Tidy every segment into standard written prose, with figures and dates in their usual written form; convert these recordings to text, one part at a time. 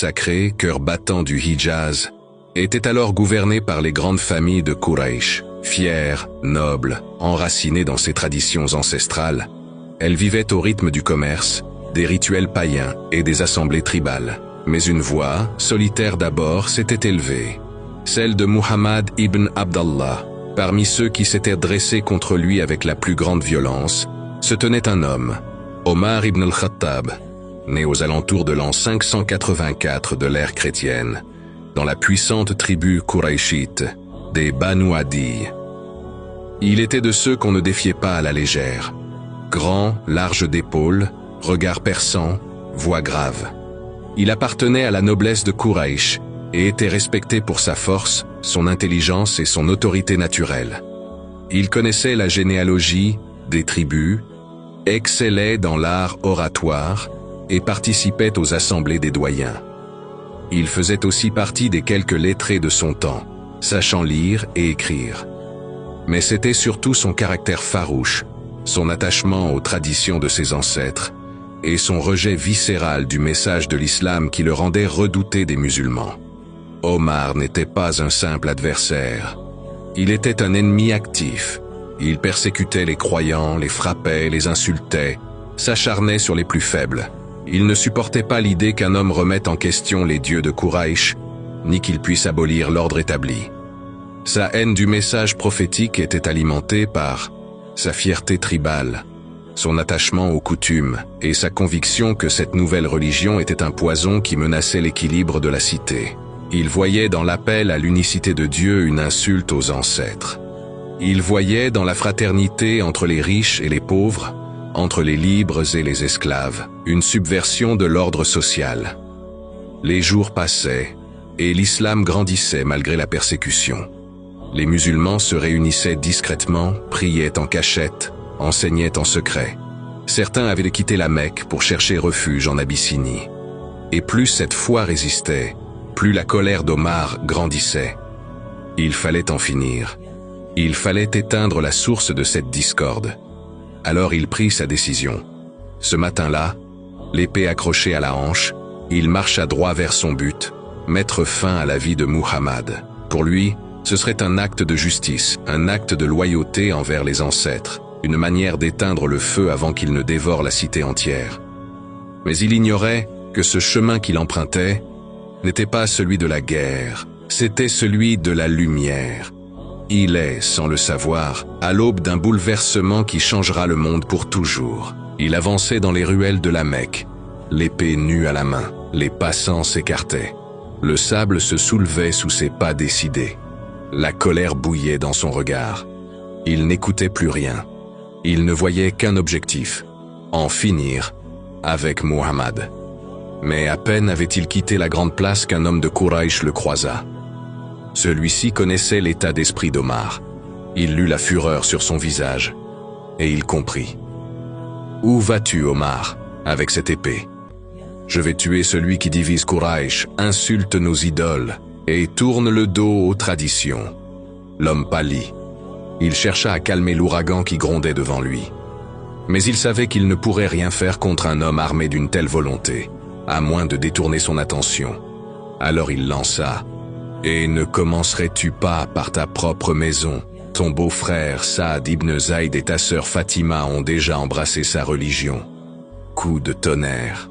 sacré, cœur battant du Hijaz, était alors gouverné par les grandes familles de Quraysh, fières, nobles, enracinées dans ses traditions ancestrales. Elles vivaient au rythme du commerce, des rituels païens et des assemblées tribales. Mais une voix, solitaire d'abord, s'était élevée, celle de Muhammad ibn Abdallah. Parmi ceux qui s'étaient dressés contre lui avec la plus grande violence, se tenait un homme, Omar ibn al-Khattab, né aux alentours de l'an 584 de l'ère chrétienne, dans la puissante tribu Qurayshite des Banu Adi. Il était de ceux qu'on ne défiait pas à la légère. Grand, large d'épaules, regard perçant, voix grave. Il appartenait à la noblesse de Quraysh et était respecté pour sa force, son intelligence et son autorité naturelle. Il connaissait la généalogie des tribus, excellait dans l'art oratoire et participait aux assemblées des doyens. Il faisait aussi partie des quelques lettrés de son temps, sachant lire et écrire. Mais c'était surtout son caractère farouche, son attachement aux traditions de ses ancêtres et son rejet viscéral du message de l'islam qui le rendait redouté des musulmans. Omar n'était pas un simple adversaire. Il était un ennemi actif. Il persécutait les croyants, les frappait, les insultait, s'acharnait sur les plus faibles. Il ne supportait pas l'idée qu'un homme remette en question les dieux de Quraysh, ni qu'il puisse abolir l'ordre établi. Sa haine du message prophétique était alimentée par sa fierté tribale, son attachement aux coutumes et sa conviction que cette nouvelle religion était un poison qui menaçait l'équilibre de la cité. Il voyait dans l'appel à l'unicité de Dieu une insulte aux ancêtres. Il voyait dans la fraternité entre les riches et les pauvres, entre les libres et les esclaves, une subversion de l'ordre social. Les jours passaient, et l'islam grandissait malgré la persécution. Les musulmans se réunissaient discrètement, priaient en cachette, enseignaient en secret. Certains avaient quitté la Mecque pour chercher refuge en Abyssinie. Et plus cette foi résistait, plus la colère d'Omar grandissait. Il fallait en finir. Il fallait éteindre la source de cette discorde. Alors il prit sa décision. Ce matin-là, l'épée accrochée à la hanche, il marcha droit vers son but, mettre fin à la vie de Muhammad. Pour lui, ce serait un acte de justice, un acte de loyauté envers les ancêtres, une manière d'éteindre le feu avant qu'il ne dévore la cité entière. Mais il ignorait que ce chemin qu'il empruntait n'était pas celui de la guerre, c'était celui de la lumière. Il est, sans le savoir, à l'aube d'un bouleversement qui changera le monde pour toujours. Il avançait dans les ruelles de la Mecque, l'épée nue à la main. Les passants s'écartaient. Le sable se soulevait sous ses pas décidés. La colère bouillait dans son regard. Il n'écoutait plus rien. Il ne voyait qu'un objectif, en finir avec Muhammad. Mais à peine avait-il quitté la grande place qu'un homme de Quraysh le croisa. Celui-ci connaissait l'état d'esprit d'Omar. Il lut la fureur sur son visage, et il comprit. « Où vas-tu, Omar, avec cette épée ? Je vais tuer celui qui divise Quraysh, insulte nos idoles, et tourne le dos aux traditions. » L'homme pâlit. Il chercha à calmer l'ouragan qui grondait devant lui. Mais il savait qu'il ne pourrait rien faire contre un homme armé d'une telle volonté, à moins de détourner son attention. Alors il lança. « Et ne commencerais-tu pas par ta propre maison ? Ton beau-frère Saad ibn Zayd et ta sœur Fatima ont déjà embrassé sa religion. » Coup de tonnerre.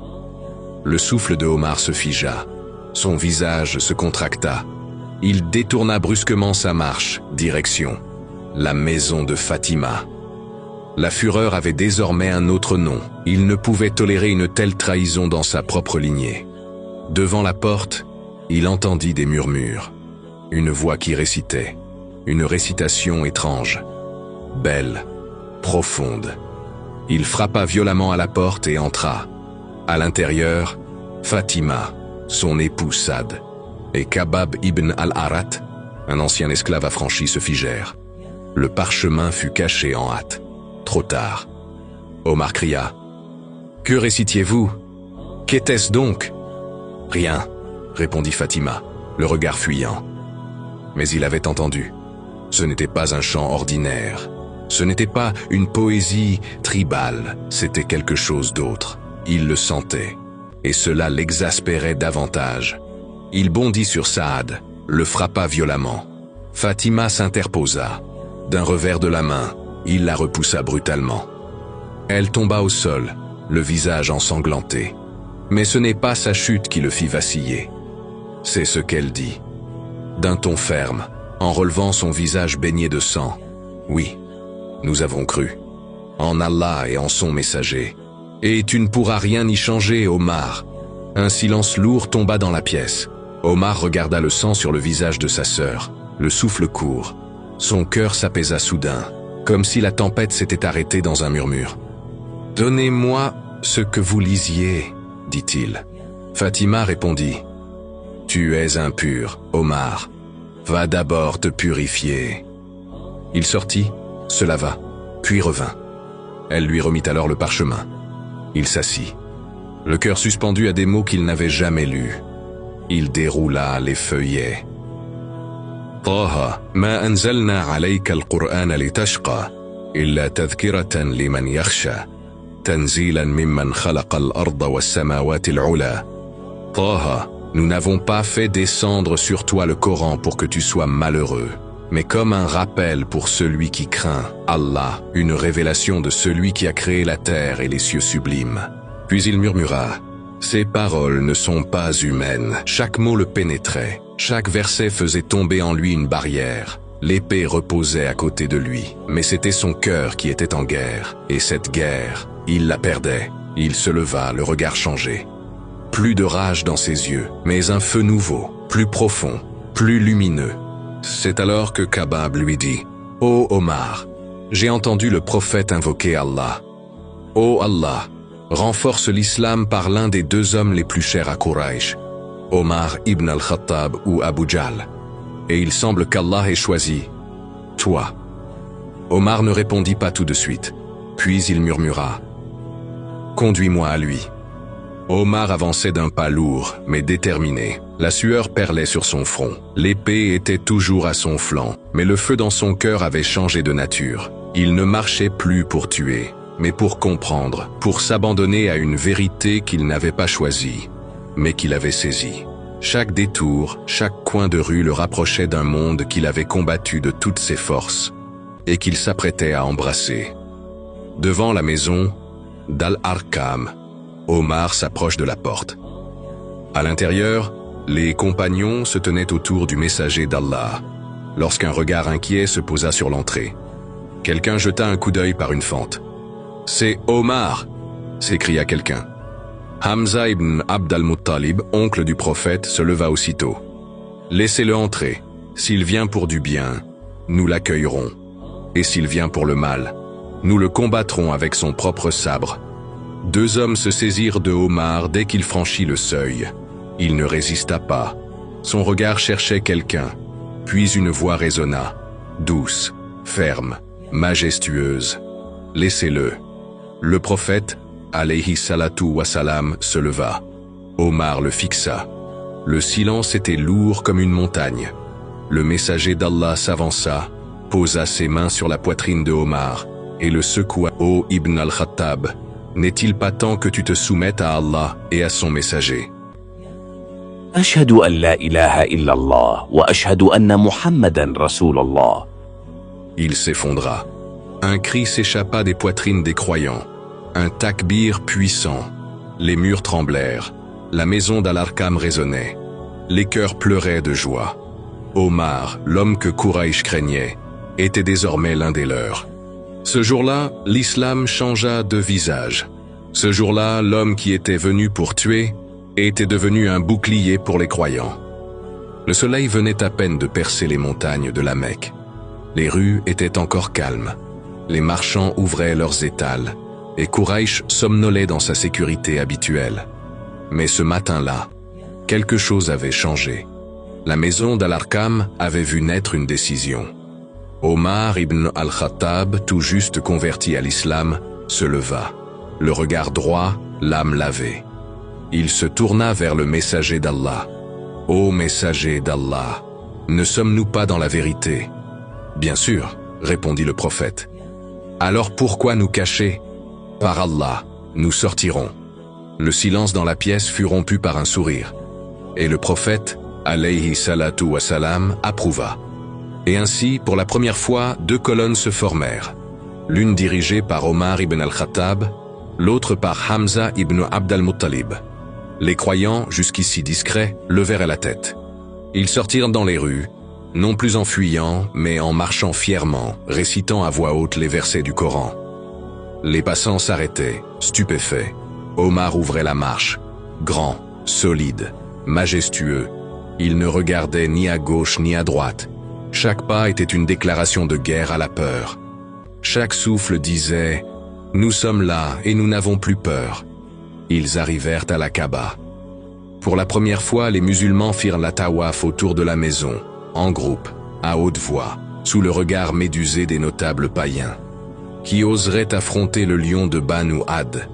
Le souffle de Omar se figea. Son visage se contracta. Il détourna brusquement sa marche, direction la maison de Fatima. La fureur avait désormais un autre nom. Il ne pouvait tolérer une telle trahison dans sa propre lignée. Devant la porte, il entendit des murmures. Une voix qui récitait. Une récitation étrange. Belle. Profonde. Il frappa violemment à la porte et entra. À l'intérieur, Fatima, son époux Saad, et Kabab ibn al-Arat, un ancien esclave affranchi, se figèrent. Le parchemin fut caché en hâte. Trop tard. Omar cria. « Que récitiez-vous ? Qu'était-ce donc ?»« Rien, » répondit Fatima, le regard fuyant. Mais il avait entendu. Ce n'était pas un chant ordinaire. Ce n'était pas une poésie tribale. C'était quelque chose d'autre. Il le sentait. et cela l'exaspérait davantage. Il bondit sur Saad, le frappa violemment. Fatima s'interposa. D'un revers de la main, il la repoussa brutalement. Elle tomba au sol, le visage ensanglanté. Mais ce n'est pas sa chute qui le fit vaciller. C'est ce qu'elle dit. D'un ton ferme, en relevant son visage baigné de sang. Oui, nous avons cru. En Allah et en son messager. Et tu ne pourras rien y changer, Omar. Un silence lourd tomba dans la pièce. Omar regarda le sang sur le visage de sa sœur, le souffle court. Son cœur s'apaisa soudain, comme si la tempête s'était arrêtée dans un murmure. « Donnez-moi ce que vous lisiez, » dit-il. Fatima répondit. « Tu es impur, Omar. Va d'abord te purifier. » Il sortit, se lava, puis revint. Elle lui remit alors le parchemin. Il s'assit, le cœur suspendu à des mots qu'il n'avait jamais lus. Il déroula les feuillets. طه ما أنزلنا عليك القرآن لتشقى إلا تذكرة لمن يخشى تنزيلا ممن خلق الأرض والسماوات العلى. طه, nous n'avons pas fait descendre sur toi le Coran pour que tu sois malheureux, mais comme un rappel pour celui qui craint Allah, une révélation de celui qui a créé la terre et les cieux sublimes. Puis il murmura. Ces paroles ne sont pas humaines. Chaque mot le pénétrait. Chaque verset faisait tomber en lui une barrière. L'épée reposait à côté de lui, mais c'était son cœur qui était en guerre. Et cette guerre, il la perdait. Il se leva, le regard changé. Plus de rage dans ses yeux, mais un feu nouveau, plus profond, plus lumineux. C'est alors que Kabab lui dit, « Ô Omar, j'ai entendu le prophète invoquer Allah. Ô Allah, renforce l'islam par l'un des deux hommes les plus chers à Quraysh, Omar ibn al-Khattab ou Abu Jahl. Et il semble qu'Allah ait choisi toi. » Omar ne répondit pas tout de suite, puis il murmura, « Conduis-moi à lui. » Omar avançait d'un pas lourd, mais déterminé. La sueur perlait sur son front. L'épée était toujours à son flanc, mais le feu dans son cœur avait changé de nature. Il ne marchait plus pour tuer, mais pour comprendre, pour s'abandonner à une vérité qu'il n'avait pas choisie, mais qu'il avait saisie. Chaque détour, chaque coin de rue le rapprochait d'un monde qu'il avait combattu de toutes ses forces, et qu'il s'apprêtait à embrasser. Devant la maison d'Al-Arqam, Omar s'approche de la porte. À l'intérieur, les compagnons se tenaient autour du messager d'Allah, lorsqu'un regard inquiet se posa sur l'entrée. Quelqu'un jeta un coup d'œil par une fente. « C'est Omar !» s'écria quelqu'un. Hamza ibn Abd al-Muttalib, oncle du prophète, se leva aussitôt. « Laissez-le entrer. S'il vient pour du bien, nous l'accueillerons. Et s'il vient pour le mal, nous le combattrons avec son propre sabre. » Deux hommes se saisirent de Omar dès qu'il franchit le seuil. Il ne résista pas. Son regard cherchait quelqu'un. Puis une voix résonna, douce, ferme, majestueuse. « Laissez-le. » Le prophète, alayhi salatu wa salam, se leva. Omar le fixa. Le silence était lourd comme une montagne. Le messager d'Allah s'avança, posa ses mains sur la poitrine de Omar et le secoua. « Ô Ibn al-Khattab, n'est-il pas temps que tu te soumettes à Allah et à son messager? » أشهد أن لا إله إلا الله وأشهد أن محمدا رسول الله. Il s'effondra. Un cri s'échappa des poitrines des croyants. Un takbir puissant. Les murs tremblèrent. La maison d'Al-Arqam résonnait. Les cœurs pleuraient de joie. Omar, l'homme que Quraysh craignait, était désormais l'un des leurs. Ce jour-là, l'islam changea de visage. Ce jour-là, l'homme qui était venu pour tuer était devenu un bouclier pour les croyants. Le soleil venait à peine de percer les montagnes de la Mecque. Les rues étaient encore calmes. Les marchands ouvraient leurs étals, et Quraysh somnolait dans sa sécurité habituelle. Mais ce matin-là, quelque chose avait changé. La maison d'Al-Arqam avait vu naître une décision. Omar ibn al-Khattab, tout juste converti à l'islam, se leva. Le regard droit, l'âme lavée. Il se tourna vers le messager d'Allah. « Ô messager d'Allah, ne sommes-nous pas dans la vérité ?»« Bien sûr, » répondit le prophète. « Alors pourquoi nous cacher? Par Allah, nous sortirons. » Le silence dans la pièce fut rompu par un sourire. Et le prophète, alayhi salatu wa salam, approuva. Et ainsi, pour la première fois, 2 colonnes se formèrent. L'une dirigée par Omar ibn al-Khattab, l'autre par Hamza ibn Abd al-Muttalib. Les croyants, jusqu'ici discrets, levèrent la tête. Ils sortirent dans les rues, non plus en fuyant, mais en marchant fièrement, récitant à voix haute les versets du Coran. Les passants s'arrêtaient, stupéfaits. Omar ouvrait la marche, grand, solide, majestueux. Il ne regardait ni à gauche ni à droite. Chaque pas était une déclaration de guerre à la peur. Chaque souffle disait « Nous sommes là et nous n'avons plus peur ». Ils arrivèrent à la Kaaba. Pour la première fois, les musulmans firent la tawaf autour de la maison, en groupe, à haute voix, sous le regard médusé des notables païens. Qui oserait affronter le lion de Banu Ad,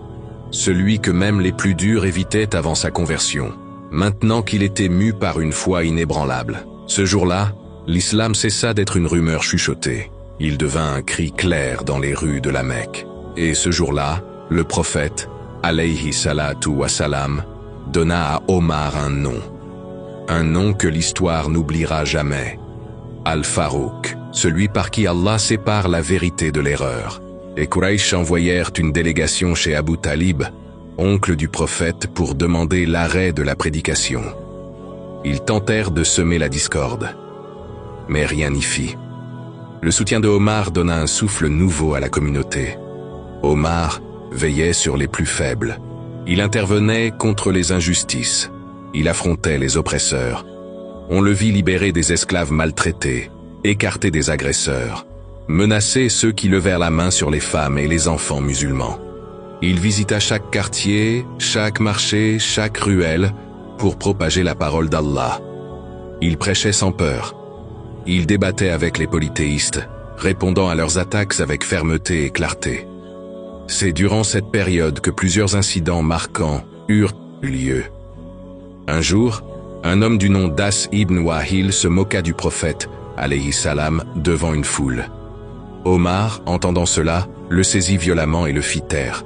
celui que même les plus durs évitaient avant sa conversion, maintenant qu'il était mu par une foi inébranlable. Ce jour-là, l'islam cessa d'être une rumeur chuchotée. Il devint un cri clair dans les rues de la Mecque. Et ce jour-là, le prophète, alayhi salatu wa salam, donna à Omar un nom. Un nom que l'histoire n'oubliera jamais. Al-Farouk, celui par qui Allah sépare la vérité de l'erreur. Et Quraysh envoyèrent une délégation chez Abu Talib, oncle du prophète, pour demander l'arrêt de la prédication. Ils tentèrent de semer la discorde. Mais rien n'y fit. Le soutien de Omar donna un souffle nouveau à la communauté. Omar veillait sur les plus faibles. Il intervenait contre les injustices. Il affrontait les oppresseurs. On le vit libérer des esclaves maltraités, écarter des agresseurs, menacer ceux qui levèrent la main sur les femmes et les enfants musulmans. Il visita chaque quartier, chaque marché, chaque ruelle, pour propager la parole d'Allah. Il prêchait sans peur. Il débattait avec les polythéistes, répondant à leurs attaques avec fermeté et clarté. C'est durant cette période que plusieurs incidents marquants eurent lieu. Un jour, un homme du nom d'As ibn Wahil se moqua du prophète, alayhi salam, devant une foule. Omar, entendant cela, le saisit violemment et le fit taire.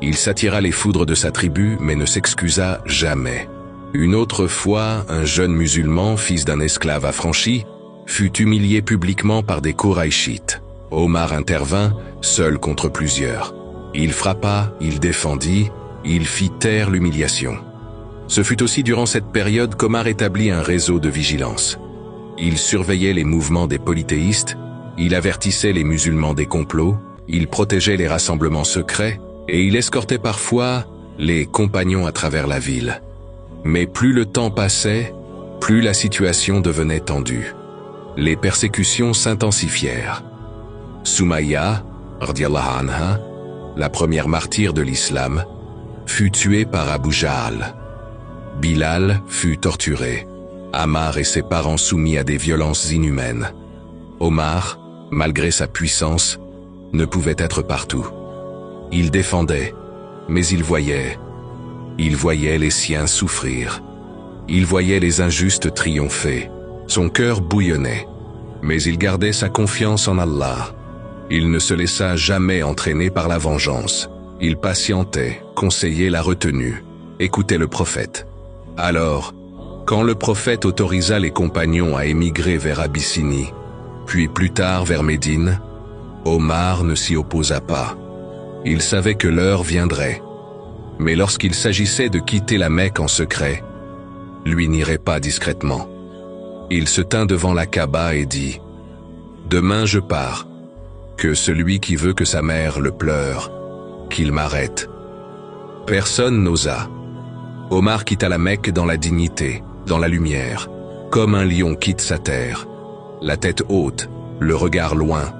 Il s'attira les foudres de sa tribu, mais ne s'excusa jamais. Une autre fois, un jeune musulman, fils d'un esclave affranchi, fut humilié publiquement par des Qurayshites. Omar intervint, seul contre plusieurs. Il frappa, il défendit, il fit taire l'humiliation. Ce fut aussi durant cette période qu'Omar établit un réseau de vigilance. Il surveillait les mouvements des polythéistes, il avertissait les musulmans des complots, il protégeait les rassemblements secrets, et il escortait parfois les compagnons à travers la ville. Mais plus le temps passait, plus la situation devenait tendue. Les persécutions s'intensifièrent. Soumaïa, radiallahu anha, la première martyre de l'islam, fut tuée par Abu Jahl. Bilal fut torturé. Ammar et ses parents soumis à des violences inhumaines. Omar, malgré sa puissance, ne pouvait être partout. Il défendait, mais il voyait les siens souffrir. Il voyait les injustes triompher. Son cœur bouillonnait, mais il gardait sa confiance en Allah. Il ne se laissa jamais entraîner par la vengeance. Il patientait, conseillait la retenue, écoutait le prophète. Alors, quand le prophète autorisa les compagnons à émigrer vers Abyssinie, puis plus tard vers Médine, Omar ne s'y opposa pas. Il savait que l'heure viendrait. Mais lorsqu'il s'agissait de quitter la Mecque en secret, lui n'irait pas discrètement. Il se tint devant la Kaaba et dit « Demain je pars. Que celui qui veut que sa mère le pleure, qu'il m'arrête. » Personne n'osa. Omar quitta la Mecque dans la dignité, dans la lumière, comme un lion quitte sa terre. La tête haute, le regard loin,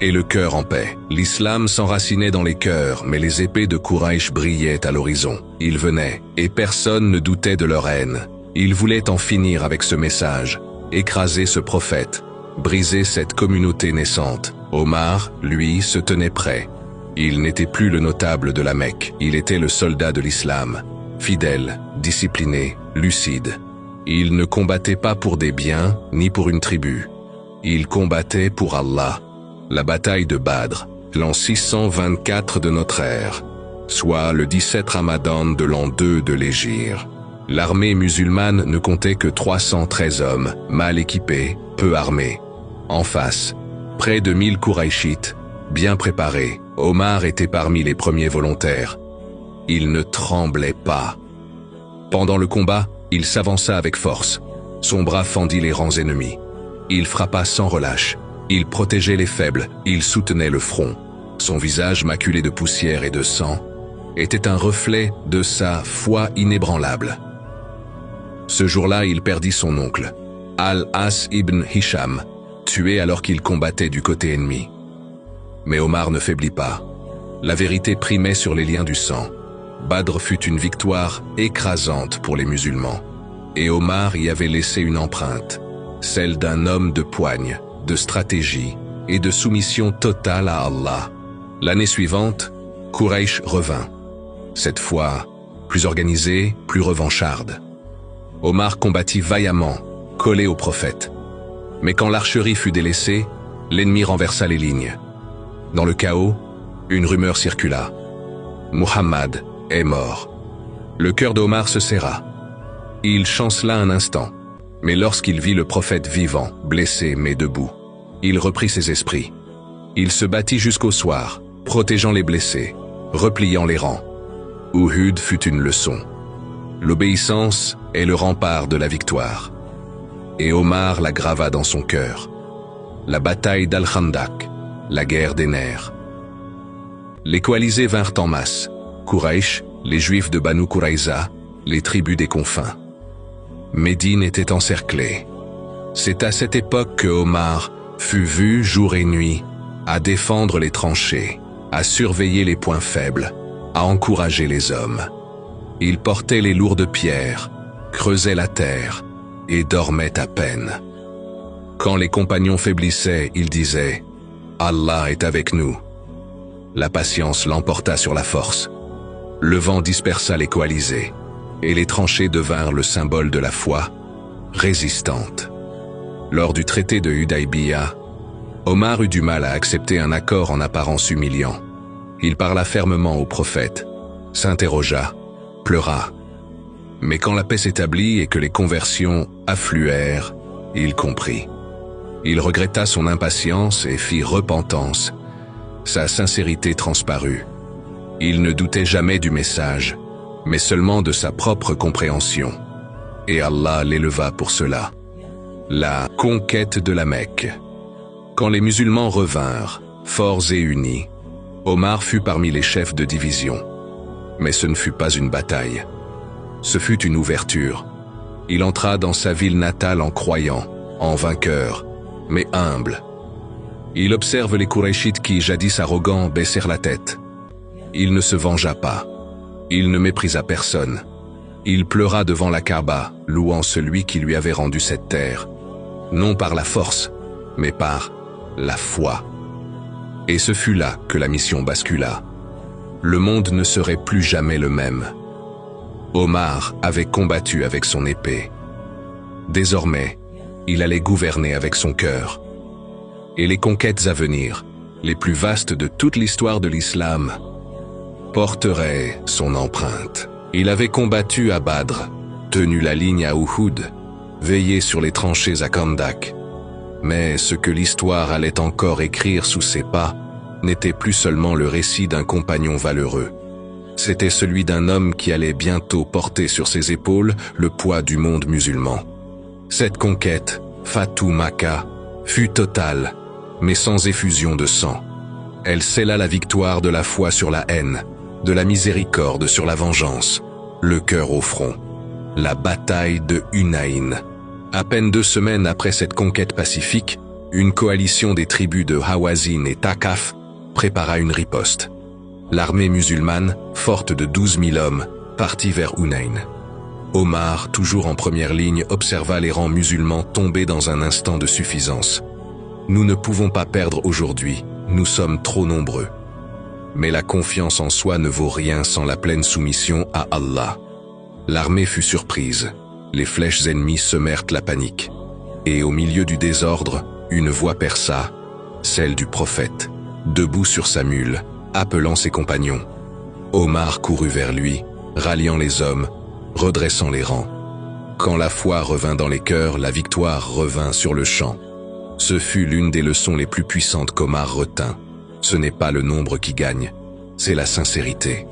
et le cœur en paix. L'islam s'enracinait dans les cœurs, mais les épées de Quraysh brillaient à l'horizon. Ils venaient, et personne ne doutait de leur haine. Ils voulaient en finir avec ce message, écraser ce prophète, briser cette communauté naissante. Omar, lui, se tenait prêt. Il n'était plus le notable de la Mecque, il était le soldat de l'islam. Fidèle, discipliné, lucide. Il ne combattait pas pour des biens, ni pour une tribu. Il combattait pour Allah. La bataille de Badr, l'an 624 de notre ère. soit le 17 Ramadan de l'an 2 de l'Hégire. L'armée musulmane ne comptait que 313 hommes, mal équipés, peu armés. En face, près de 1000 Kouraïchites, bien préparés, Omar était parmi les premiers volontaires. Il ne tremblait pas. Pendant le combat, il s'avança avec force. Son bras fendit les rangs ennemis. Il frappa sans relâche. Il protégeait les faibles, il soutenait le front. Son visage maculé de poussière et de sang était un reflet de sa foi inébranlable. Ce jour-là, il perdit son oncle, Al-As ibn Hisham, tué alors qu'il combattait du côté ennemi. Mais Omar ne faiblit pas. La vérité primait sur les liens du sang. Badr fut une victoire écrasante pour les musulmans. Et Omar y avait laissé une empreinte, celle d'un homme de poigne, de stratégie et de soumission totale à Allah. L'année suivante, Quraysh revint. Cette fois, plus organisée, plus revancharde. Omar combattit vaillamment, collé au prophète. Mais quand l'archerie fut délaissée, l'ennemi renversa les lignes. Dans le chaos, une rumeur circula. Muhammad est mort. Le cœur d'Omar se serra. Il chancela un instant, mais lorsqu'il vit le prophète vivant, blessé mais debout, il reprit ses esprits. Il se battit jusqu'au soir, protégeant les blessés, repliant les rangs. Uhud fut une leçon. L'obéissance est le rempart de la victoire. Et Omar la grava dans son cœur. La bataille d'Al-Khandak, la guerre des nerfs. Les coalisés vinrent en masse. Quraysh, les Juifs de Banu Quraïza, les tribus des confins. Médine était encerclée. C'est à cette époque que Omar fut vu jour et nuit à défendre les tranchées, à surveiller les points faibles, à encourager les hommes. Il portait les lourdes pierres, creusait la terre et dormait à peine. Quand les compagnons faiblissaient, il disait « Allah est avec nous ». La patience l'emporta sur la force. Le vent dispersa les coalisés, et les tranchées devinrent le symbole de la foi résistante. Lors du traité de Hudaybiyah, Omar eut du mal à accepter un accord en apparence humiliant. Il parla fermement au prophète, s'interrogea, pleura. Mais quand la paix s'établit et que les conversions affluèrent, il comprit. Il regretta son impatience et fit repentance. Sa sincérité transparut. Il ne doutait jamais du message, mais seulement de sa propre compréhension. Et Allah l'éleva pour cela. La conquête de la Mecque. Quand les musulmans revinrent, forts et unis, Omar fut parmi les chefs de division. Mais ce ne fut pas une bataille. Ce fut une ouverture. Il entra dans sa ville natale en croyant, en vainqueur, mais humble. Il observe les Kouraïchites qui, jadis arrogants, baissèrent la tête. Il ne se vengea pas. Il ne méprisa personne. Il pleura devant la Kaaba, louant celui qui lui avait rendu cette terre. Non par la force, mais par la foi. Et ce fut là que la mission bascula. Le monde ne serait plus jamais le même. Omar avait combattu avec son épée. Désormais, il allait gouverner avec son cœur. Et les conquêtes à venir, les plus vastes de toute l'histoire de l'islam, porteraient son empreinte. Il avait combattu à Badr, tenu la ligne à Uhud, veillé sur les tranchées à Khandak. Mais ce que l'histoire allait encore écrire sous ses pas n'était plus seulement le récit d'un compagnon valeureux. C'était celui d'un homme qui allait bientôt porter sur ses épaules le poids du monde musulman. Cette conquête, Fatou Makka, fut totale, mais sans effusion de sang. Elle scella la victoire de la foi sur la haine, de la miséricorde sur la vengeance, le cœur au front. La bataille de Hunayn. À peine 2 semaines après cette conquête pacifique, une coalition des tribus de Hawazin et Thaqaf prépara une riposte. L'armée musulmane, forte de 12 000 hommes, partit vers Hunayn. Omar, toujours en première ligne, observa les rangs musulmans tomber dans un instant de suffisance. Nous ne pouvons pas perdre aujourd'hui, nous sommes trop nombreux. Mais la confiance en soi ne vaut rien sans la pleine soumission à Allah. L'armée fut surprise. Les flèches ennemies semèrent la panique. Et au milieu du désordre, une voix perça, celle du prophète, debout sur sa mule, appelant ses compagnons. Omar courut vers lui, ralliant les hommes, redressant les rangs. Quand la foi revint dans les cœurs, la victoire revint sur le champ. Ce fut l'une des leçons les plus puissantes qu'Omar retint. Ce n'est pas le nombre qui gagne, c'est la sincérité.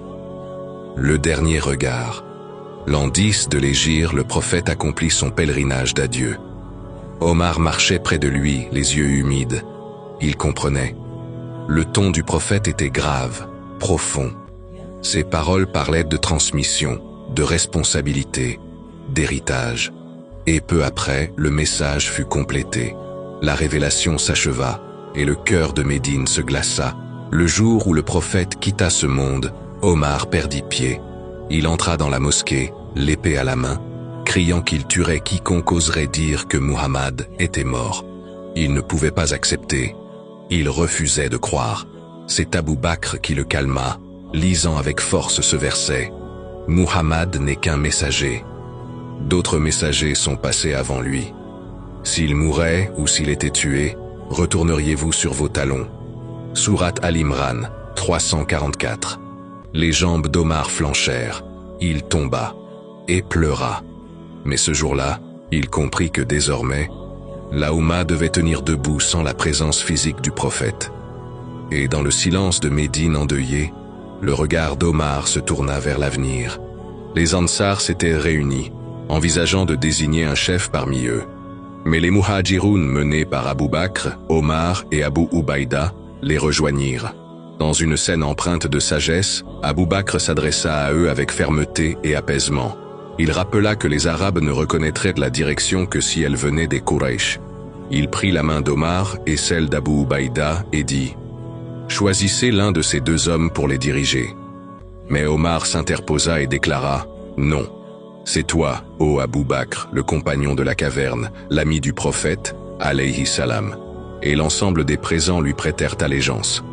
Le dernier regard. L'an 10 de l'Hégire, le prophète accomplit son pèlerinage d'adieu. Omar marchait près de lui, les yeux humides. Il comprenait. Le ton du prophète était grave, profond. Ses paroles parlaient de transmission, de responsabilité, d'héritage. Et peu après, le message fut complété. La révélation s'acheva, et le cœur de Médine se glaça. Le jour où le prophète quitta ce monde, Omar perdit pied. Il entra dans la mosquée, l'épée à la main, criant qu'il tuerait quiconque oserait dire que Muhammad était mort. Il ne pouvait pas accepter. Il refusait de croire. C'est Abou Bakr qui le calma, lisant avec force ce verset. Muhammad n'est qu'un messager. D'autres messagers sont passés avant lui. S'il mourait ou s'il était tué, retourneriez-vous sur vos talons. Sourate Al-Imran, 344. Les jambes d'Omar flanchèrent. Il tomba et pleura. Mais ce jour-là, il comprit que désormais, la Oumma devait tenir debout sans la présence physique du prophète. Et dans le silence de Médine endeuillée, le regard d'Omar se tourna vers l'avenir. Les Ansars s'étaient réunis, envisageant de désigner un chef parmi eux. Mais les Muhajiroun menés par Abou Bakr, Omar et Abou Ubaïda les rejoignirent. Dans une scène empreinte de sagesse, Abou Bakr s'adressa à eux avec fermeté et apaisement. Il rappela que les Arabes ne reconnaîtraient de la direction que si elle venait des Quraysh. Il prit la main d'Omar et celle d'Abou Ubaïda et dit « Choisissez l'un de ces deux hommes pour les diriger. » Mais Omar s'interposa et déclara « Non. C'est toi, ô Abou Bakr, le compagnon de la caverne, l'ami du prophète, alayhi salam. » Et l'ensemble des présents lui prêtèrent allégeance.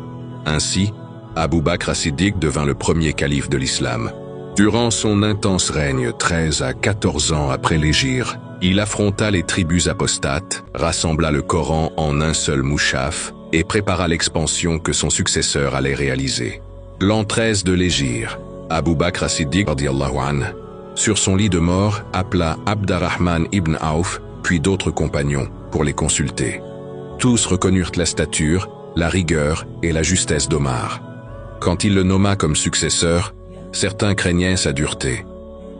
Ainsi, Abou Bakr as-Siddiq devint le premier calife de l'islam. Durant son intense règne, 13 à 14 ans après l'Hégire, il affronta les tribus apostates, rassembla le Coran en un seul mouchaf et prépara l'expansion que son successeur allait réaliser. L'an 13 de l'Hégire, Abou Bakr as-Siddiq radiyallahu anhu, sur son lit de mort, appela Abdarrahman ibn Auf, puis d'autres compagnons, pour les consulter. Tous reconnurent la stature, la rigueur et la justesse d'Omar. Quand il le nomma comme successeur, certains craignaient sa dureté.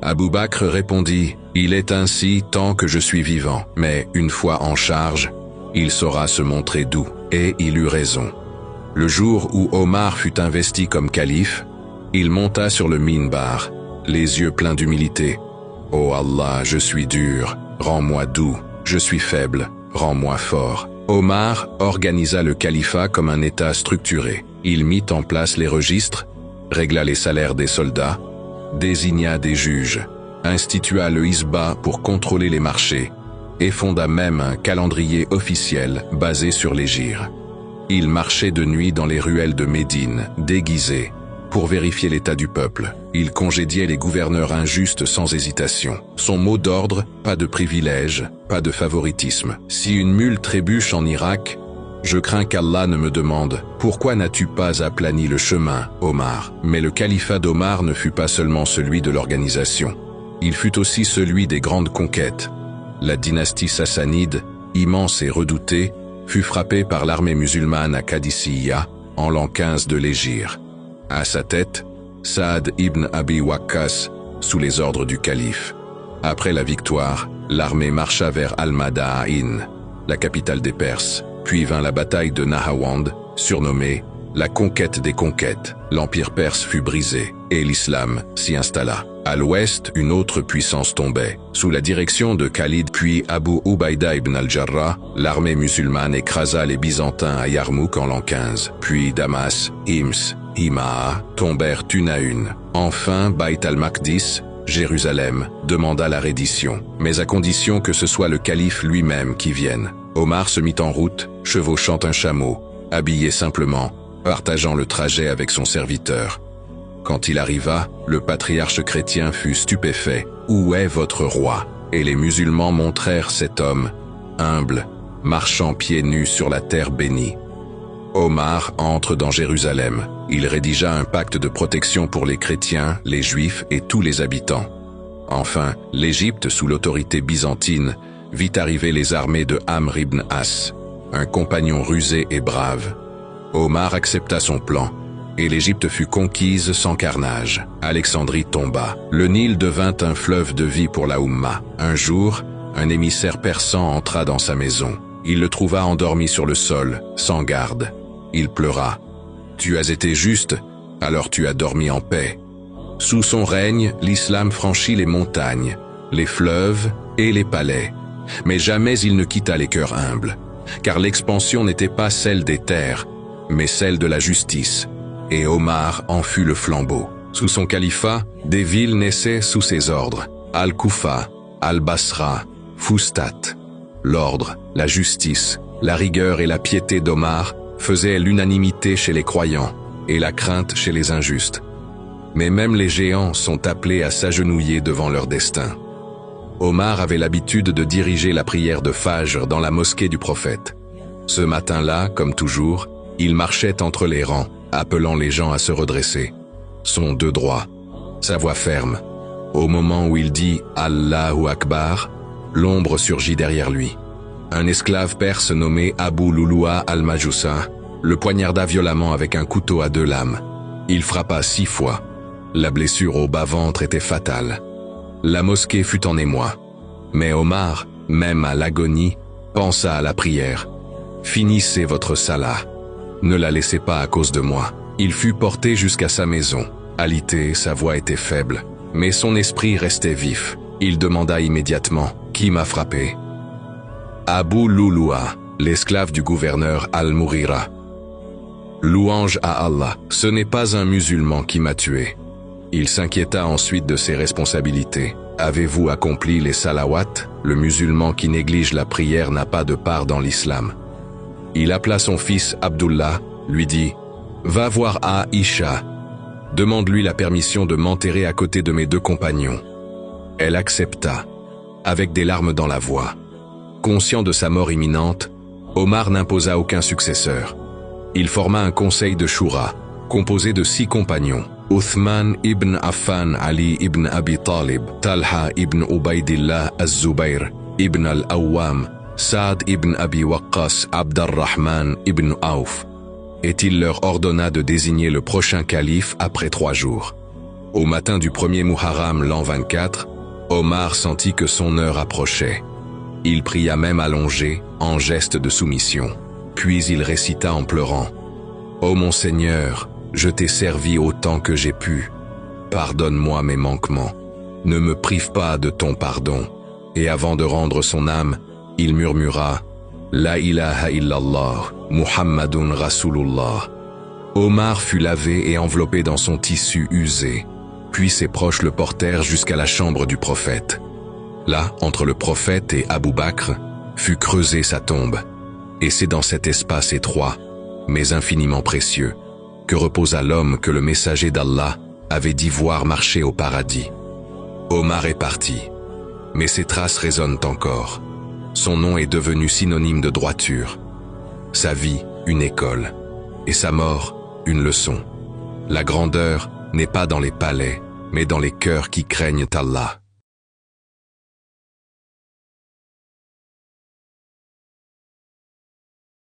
Abou Bakr répondit « Il est ainsi tant que je suis vivant, mais une fois en charge, il saura se montrer doux. » Et il eut raison. Le jour où Omar fut investi comme calife, il monta sur le minbar, les yeux pleins d'humilité. « Ô Allah, je suis dur, rends-moi doux, je suis faible, rends-moi fort. » Omar organisa le califat comme un État structuré. Il mit en place les registres, régla les salaires des soldats, désigna des juges, institua le Hisba pour contrôler les marchés et fonda même un calendrier officiel basé sur l'Hégire. Il marchait de nuit dans les ruelles de Médine, déguisé, pour vérifier l'état du peuple. Il congédiait les gouverneurs injustes sans hésitation. Son mot d'ordre, pas de privilèges, pas de favoritisme. Si une mule trébuche en Irak, je crains qu'Allah ne me demande « Pourquoi n'as-tu pas aplani le chemin, Omar ?» Mais le califat d'Omar ne fut pas seulement celui de l'organisation. Il fut aussi celui des grandes conquêtes. La dynastie sassanide, immense et redoutée, fut frappée par l'armée musulmane à Qadisiyya, en l'an 15 de l'Hégire. À sa tête, Saad ibn Abi Waqqas, sous les ordres du calife. Après la victoire, l'armée marcha vers Al-Madain, la capitale des Perses, puis vint la bataille de Nahawand, surnommée la conquête des conquêtes. L'empire perse fut brisé, et l'islam s'y installa. À l'ouest, une autre puissance tombait. Sous la direction de Khalid puis Abu Ubaïda ibn al-Jarrah, l'armée musulmane écrasa les Byzantins à Yarmouk en l'an 15. Puis Damas, Hims, Himaa tombèrent une à une. Enfin, Bayt al-Maqdis, Jérusalem, demanda la reddition, mais à condition que ce soit le calife lui-même qui vienne. Omar se mit en route, chevauchant un chameau, habillé simplement, partageant le trajet avec son serviteur. Quand il arriva, le patriarche chrétien fut stupéfait. « Où est votre roi ?» Et les musulmans montrèrent cet homme, humble, marchant pieds nus sur la terre bénie. Omar entre dans Jérusalem. Il rédigea un pacte de protection pour les chrétiens, les juifs et tous les habitants. Enfin, l'Égypte, sous l'autorité byzantine, vit arriver les armées de Amr ibn As, un compagnon rusé et brave. Omar accepta son plan, et l'Égypte fut conquise sans carnage. Alexandrie tomba. Le Nil devint un fleuve de vie pour la Oumma. Un jour, un émissaire persan entra dans sa maison. Il le trouva endormi sur le sol, sans garde. Il pleura. « Tu as été juste, alors tu as dormi en paix. » Sous son règne, l'islam franchit les montagnes, les fleuves et les palais. Mais jamais il ne quitta les cœurs humbles, car l'expansion n'était pas celle des terres, mais celle de la justice. Et Omar en fut le flambeau. Sous son califat, des villes naissaient sous ses ordres. Al-Koufa, Al-Basra, Fustat. L'ordre, la justice, la rigueur et la piété d'Omar faisaient l'unanimité chez les croyants et la crainte chez les injustes. Mais même les géants sont appelés à s'agenouiller devant leur destin. Omar avait l'habitude de diriger la prière de Fajr dans la mosquée du prophète. Ce matin-là, comme toujours, il marchait entre les rangs, appelant les gens à se redresser. Son deux droits, sa voix ferme. Au moment où il dit « Allahu Akbar », l'ombre surgit derrière lui. Un esclave perse nommé Abu Lulua al-Majusa le poignarda violemment avec un couteau à 2 lames. Il frappa 6 fois. La blessure au bas-ventre était fatale. La mosquée fut en émoi. Mais Omar, même à l'agonie, pensa à la prière. « Finissez votre salah. Ne la laissez pas à cause de moi. » Il fut porté jusqu'à sa maison. Alité, sa voix était faible, mais son esprit restait vif. Il demanda immédiatement « Qui m'a frappé ?» Abu Lulua, l'esclave du gouverneur Al-Mourira. « Louange à Allah, ce n'est pas un musulman qui m'a tué. » Il s'inquiéta ensuite de ses responsabilités. « Avez-vous accompli les salawats? Le musulman qui néglige la prière n'a pas de part dans l'islam. » Il appela son fils Abdullah, lui dit « Va voir Aïcha. Demande-lui la permission de m'enterrer à côté de mes 2 compagnons. » Elle accepta, avec des larmes dans la voix. Conscient de sa mort imminente, Omar n'imposa aucun successeur. Il forma un conseil de Shura, composé de 6 compagnons. Uthman ibn Affan, Ali ibn Abi Talib, Talha ibn Ubaydillah az-Zubayr, ibn al-Awwam, Saad ibn Abi Waqqas, Abd-ar-Rahman ibn Auf. Et il leur ordonna de désigner le prochain calife après 3 jours. Au matin du 1er Muharram l'an 24, Omar sentit que son heure approchait. Il pria même allongé, en geste de soumission. Puis il récita en pleurant « Ô mon Seigneur, je t'ai servi autant que j'ai pu. Pardonne-moi mes manquements. Ne me prive pas de ton pardon. » Et avant de rendre son âme, il murmura « La ilaha illallah, Muhammadun Rasulullah ». Omar fut lavé et enveloppé dans son tissu usé. Puis ses proches le portèrent jusqu'à la chambre du prophète. Là, entre le prophète et Abou Bakr, fut creusée sa tombe. Et c'est dans cet espace étroit, mais infiniment précieux, que reposa l'homme que le messager d'Allah avait dit voir marcher au paradis. Omar est parti, mais ses traces résonnent encore. Son nom est devenu synonyme de droiture. Sa vie, une école, et sa mort, une leçon. La grandeur n'est pas dans les palais, mais dans les cœurs qui craignent Allah.